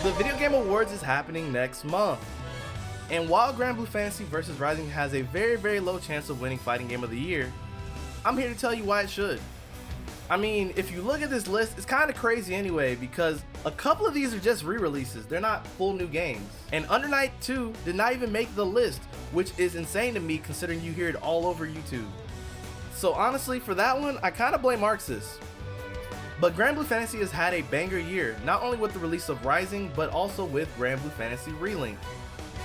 The Video Game Awards is happening next month. And while Granblue Fantasy Versus Rising has a very low chance of winning Fighting Game of the Year, I'm here to tell you why it should. I mean, if you look at this list, it's kind of crazy anyway, because a couple of these are just re-releases, they're not full new games. And Under Night 2 did not even make the list, which is insane to me considering you hear it all over YouTube. So honestly, for that one, I kind of blame Arxis. But Granblue Fantasy has had a banger year, not only with the release of Rising, but also with Granblue Fantasy Relink.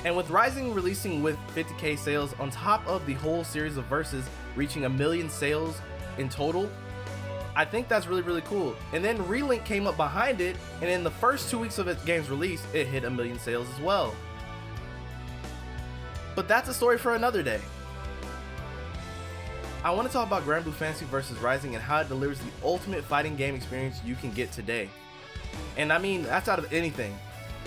And with Rising releasing with 50k sales on top of the whole series of Versus reaching 1 million sales in total, I think that's really cool. And then Relink came up behind it, and in the first 2 weeks of its game's release, it hit 1 million sales as well. But that's a story for another day. I want to talk about Granblue Fantasy Versus Rising and how it delivers the ultimate fighting game experience you can get today. And I mean, that's out of anything.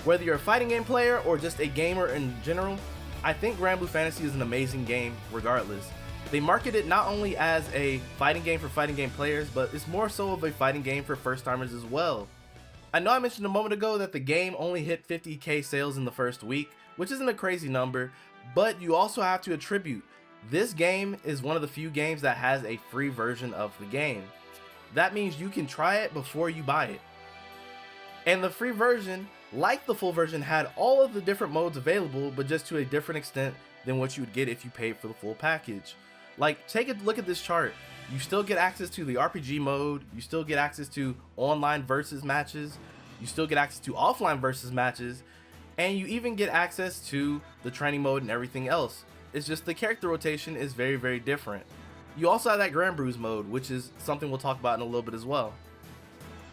Whether you're a fighting game player or just a gamer in general, I think Granblue Fantasy is an amazing game regardless. They market it not only as a fighting game for fighting game players, but it's more so of a fighting game for first timers as well. I know I mentioned a moment ago that the game only hit 50k sales in the first week, which isn't a crazy number, but you also have to attribute this game is one of the few games that has a free version of the game. That means you can try it before you buy it. And the free version, like the full version, had all of the different modes available, but just to a different extent than what you would get if you paid for the full package. Like, take a look at this chart. You still get access to the RPG mode, you still get access to online versus matches, you still get access to offline versus matches, and you even get access to the training mode and everything else. It's just the character rotation is very different. You also have that Grand Bruise mode, which is something we'll talk about in a little bit as well.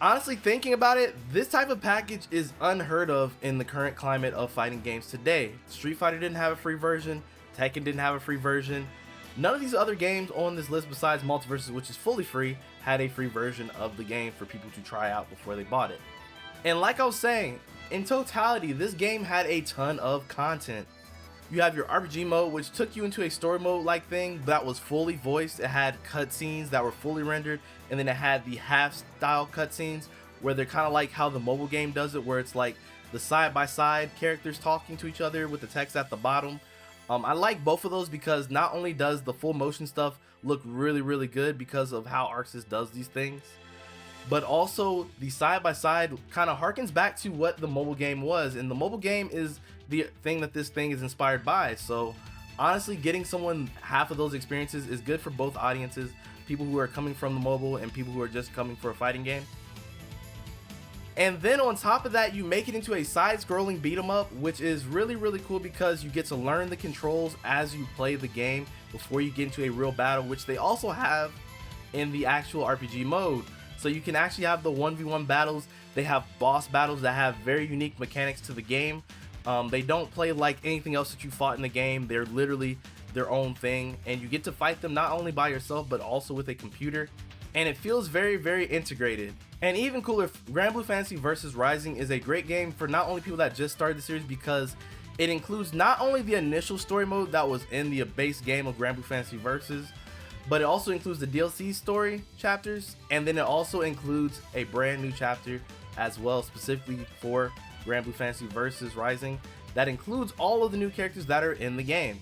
Honestly, thinking about it, this type of package is unheard of in the current climate of fighting games today. Street Fighter didn't have a free version, Tekken didn't have a free version. None of these other games on this list besides Multiversus, which is fully free, had a free version of the game for people to try out before they bought it. And like I was saying, in totality, this game had a ton of content. You have your RPG mode, which took you into a story mode like thing that was fully voiced. It had cutscenes that were fully rendered, and then it had the half style cutscenes where they're kind of like how the mobile game does it, where it's like the side by side characters talking to each other with the text at the bottom. I like both of those because not only does the full motion stuff look really good because of how Arxis does these things, but also the side by side kind of harkens back to what the mobile game was, and the mobile game is the thing that this thing is inspired by. So honestly, getting someone half of those experiences is good for both audiences, people who are coming from the mobile and people who are just coming for a fighting game. And then on top of that, you make it into a side-scrolling beat 'em up, which is really cool because you get to learn the controls as you play the game before you get into a real battle, which they also have in the actual RPG mode. So you can actually have the 1v1 battles. They have boss battles that have very unique mechanics to the game. They don't play like anything else that you fought in the game. They're literally their own thing, and you get to fight them not only by yourself but also with a computer, and it feels very integrated. And even cooler, Granblue Fantasy Versus Rising is a great game for not only people that just started the series, because it includes not only the initial story mode that was in the base game of Granblue Fantasy Versus, but it also includes the DLC story chapters, and then it also includes a brand new chapter as well, specifically for Granblue Fantasy Versus Rising, that includes all of the new characters that are in the game.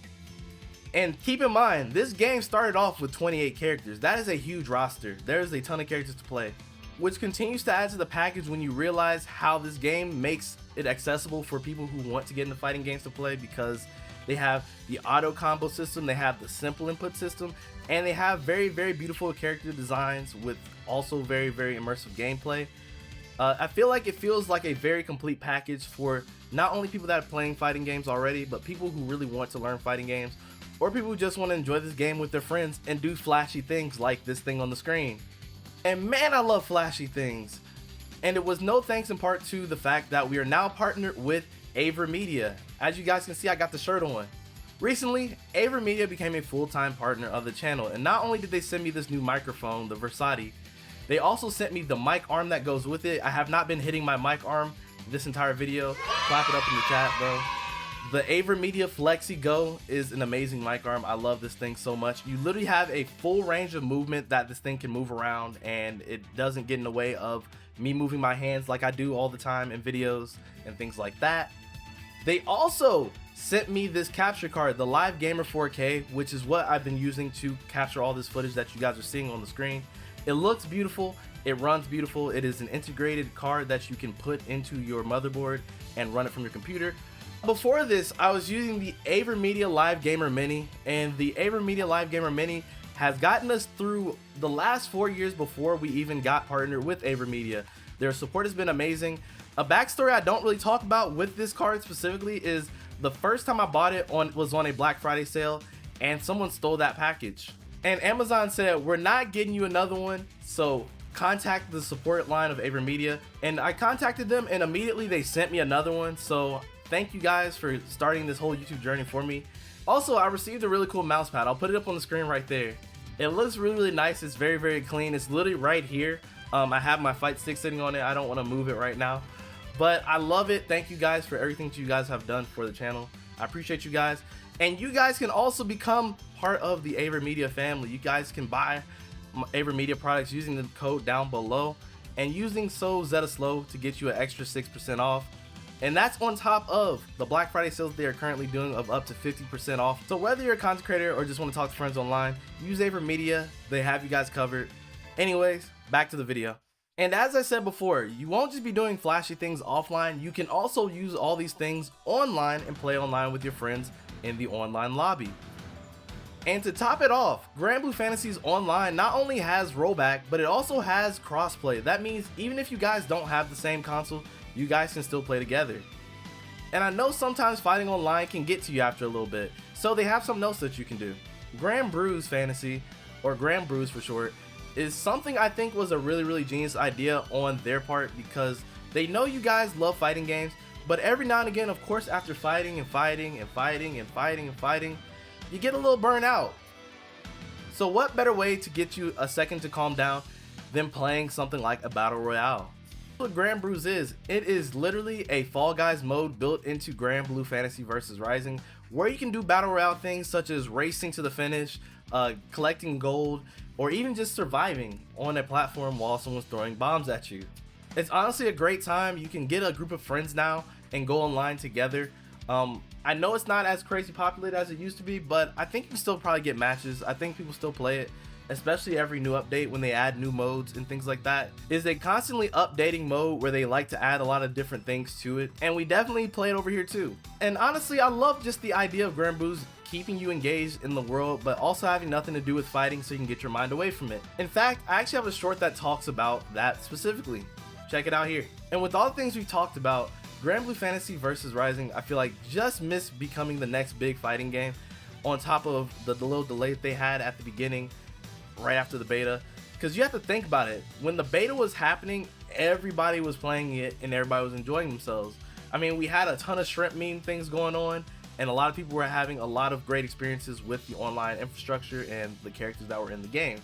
And keep in mind, this game started off with 28 characters. That is a huge roster. There's a ton of characters to play, which continues to add to the package when you realize how this game makes it accessible for people who want to get into fighting games to play, because they have the auto combo system, they have the simple input system, and they have very beautiful character designs with also very immersive gameplay. I feel like it feels like a very complete package for not only people that are playing fighting games already, but people who really want to learn fighting games, or people who just want to enjoy this game with their friends and do flashy things like this thing on the screen. And man, I love flashy things. And it was no thanks in part to the fact that we are now partnered with Aver Media. As you guys can see, I got the shirt on. Recently, Aver Media became a full-time partner of the channel, and not only did they send me this new microphone, the Versati, they also sent me the mic arm that goes with it. I have not been hitting my mic arm this entire video. Clap it up in the chat, bro. The Aver Media Flexi Go is an amazing mic arm. I love this thing so much. You literally have a full range of movement that this thing can move around, and it doesn't get in the way of me moving my hands like I do all the time in videos and things like that. They also sent me this capture card, the Live Gamer 4K, which is what I've been using to capture all this footage that you guys are seeing on the screen. It looks beautiful, it runs beautiful, it is an integrated card that you can put into your motherboard and run it from your computer. Before this, I was using the AverMedia Live Gamer Mini, and the AverMedia Live Gamer Mini has gotten us through the last 4 years before we even got partnered with AverMedia. Their support has been amazing. A backstory I don't really talk about with this card specifically is the first time I bought it was on a Black Friday sale, and someone stole that package. And Amazon said, we're not getting you another one, so contact the support line of AverMedia. And I contacted them, and immediately they sent me another one. So thank you guys for starting this whole YouTube journey for me. Also, I received a really cool mouse pad. I'll put it up on the screen right there. It looks really nice. It's very clean. It's literally right here. I have my fight stick sitting on it. I don't want to move it right now, but I love it. Thank you guys for everything that you guys have done for the channel. I appreciate you guys. And you guys can also become part of the AverMedia family. You guys can buy AverMedia products using the code down below and using SoZettaSlow to get you an extra 6% off. And that's on top of the Black Friday sales they are currently doing of up to 50% off. So whether you're a content creator or just want to talk to friends online, use AverMedia. They have you guys covered. Anyways, back to the video. And as I said before, you won't just be doing flashy things offline. You can also use all these things online and play online with your friends in the online lobby. And to top it off, Granblue Fantasy's online not only has rollback, but it also has crossplay. That means even if you guys don't have the same console, you guys can still play together. And I know sometimes fighting online can get to you after a little bit, so they have something else that you can do. Grand Bruise Fantasy, or Grand Bruise for short, is something I think was a really genius idea on their part, because they know you guys love fighting games, but every now and again, of course, after fighting, you get a little burnt out. So what better way to get you a second to calm down than playing something like a battle royale? What Grand Bruise is, it is literally a Fall Guys mode built into Granblue Fantasy Versus Rising, where you can do battle royale things such as racing to the finish, collecting gold, or even just surviving on a platform while someone's throwing bombs at you. It's honestly a great time. You can get a group of friends now and go online together. I know it's not as crazy populated as it used to be, but I think you can still probably get matches. I think people still play it, especially every new update when they add new modes and things like that. It's a constantly updating mode where they like to add a lot of different things to it, and we definitely play it over here too. And honestly, I love just the idea of Grand Bruise keeping you engaged in the world, but also having nothing to do with fighting, so you can get your mind away from it. In fact, I actually have a short that talks about that specifically. Check it out here. And with all the things we've talked about, Granblue Fantasy Versus Rising, I feel like just missed becoming the next big fighting game, on top of the little delay that they had at the beginning, right after the beta. Because you have to think about it, when the beta was happening, everybody was playing it and everybody was enjoying themselves. I mean, we had a ton of shrimp meme things going on, and a lot of people were having a lot of great experiences with the online infrastructure and the characters that were in the game.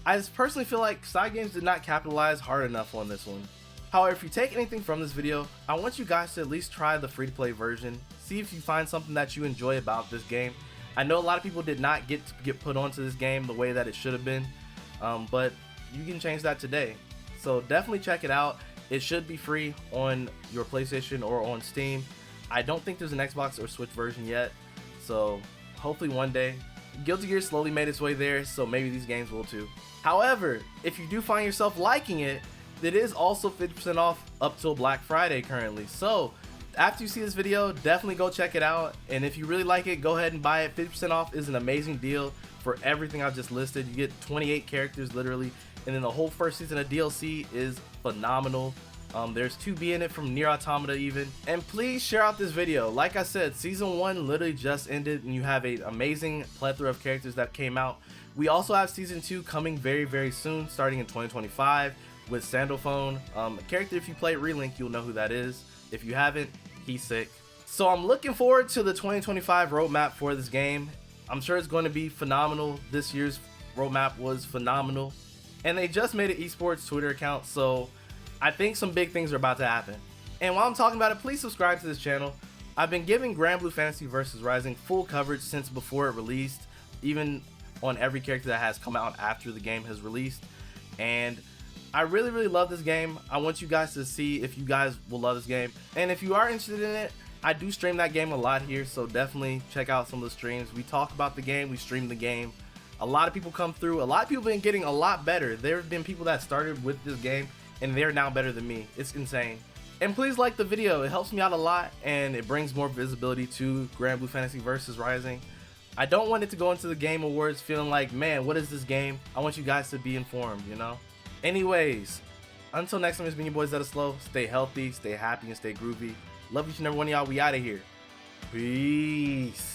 I just personally feel like side games did not capitalize hard enough on this one. However, if you take anything from this video, I want you guys to at least try the free-to-play version. See if you find something that you enjoy about this game. I know a lot of people did not get put onto this game the way that it should have been, but you can change that today. So definitely check it out. It should be free on your PlayStation or on Steam. I don't think there's an Xbox or Switch version yet, so hopefully one day. Guilty Gear slowly made its way there, so maybe these games will too. However, if you do find yourself liking it, it is also 50% off up till Black Friday currently. So after you see this video, definitely go check it out. And if you really like it, go ahead and buy it. 50% off is an amazing deal for everything I've just listed. You get 28 characters literally, and then the whole first season of DLC is phenomenal. There's 2B in it from Nier Automata even. And please share out this video. Like I said, season 1 literally just ended, and you have an amazing plethora of characters that came out. We also have season 2 coming very soon, starting in 2025 with Sandalphone. A character, if you play Relink, you'll know who that is. If you haven't, he's sick. So I'm looking forward to the 2025 roadmap for this game. I'm sure it's going to be phenomenal. This year's roadmap was phenomenal. And they just made an esports Twitter account, so I think some big things are about to happen. And while I'm talking about it, please subscribe to this channel. I've been giving Granblue Fantasy Versus Rising full coverage since before it released, even on every character that has come out after the game has released. And I really love this game. I want you guys to see if you guys will love this game. And if you are interested in it, I do stream that game a lot here, so definitely check out some of the streams. We talk about the game, we stream the game. A lot of people come through. A lot of people have been getting a lot better. There have been people that started with this game and they're now better than me. It's insane. And please like the video. It helps me out a lot and it brings more visibility to Granblue Fantasy Versus Rising. I don't want it to go into the Game Awards feeling like, man, what is this game? I want you guys to be informed, you know? Anyways, until next time, it's been your boys that are slow. Stay healthy, stay happy, and stay groovy. Love each and every one of y'all. We out of here. Peace.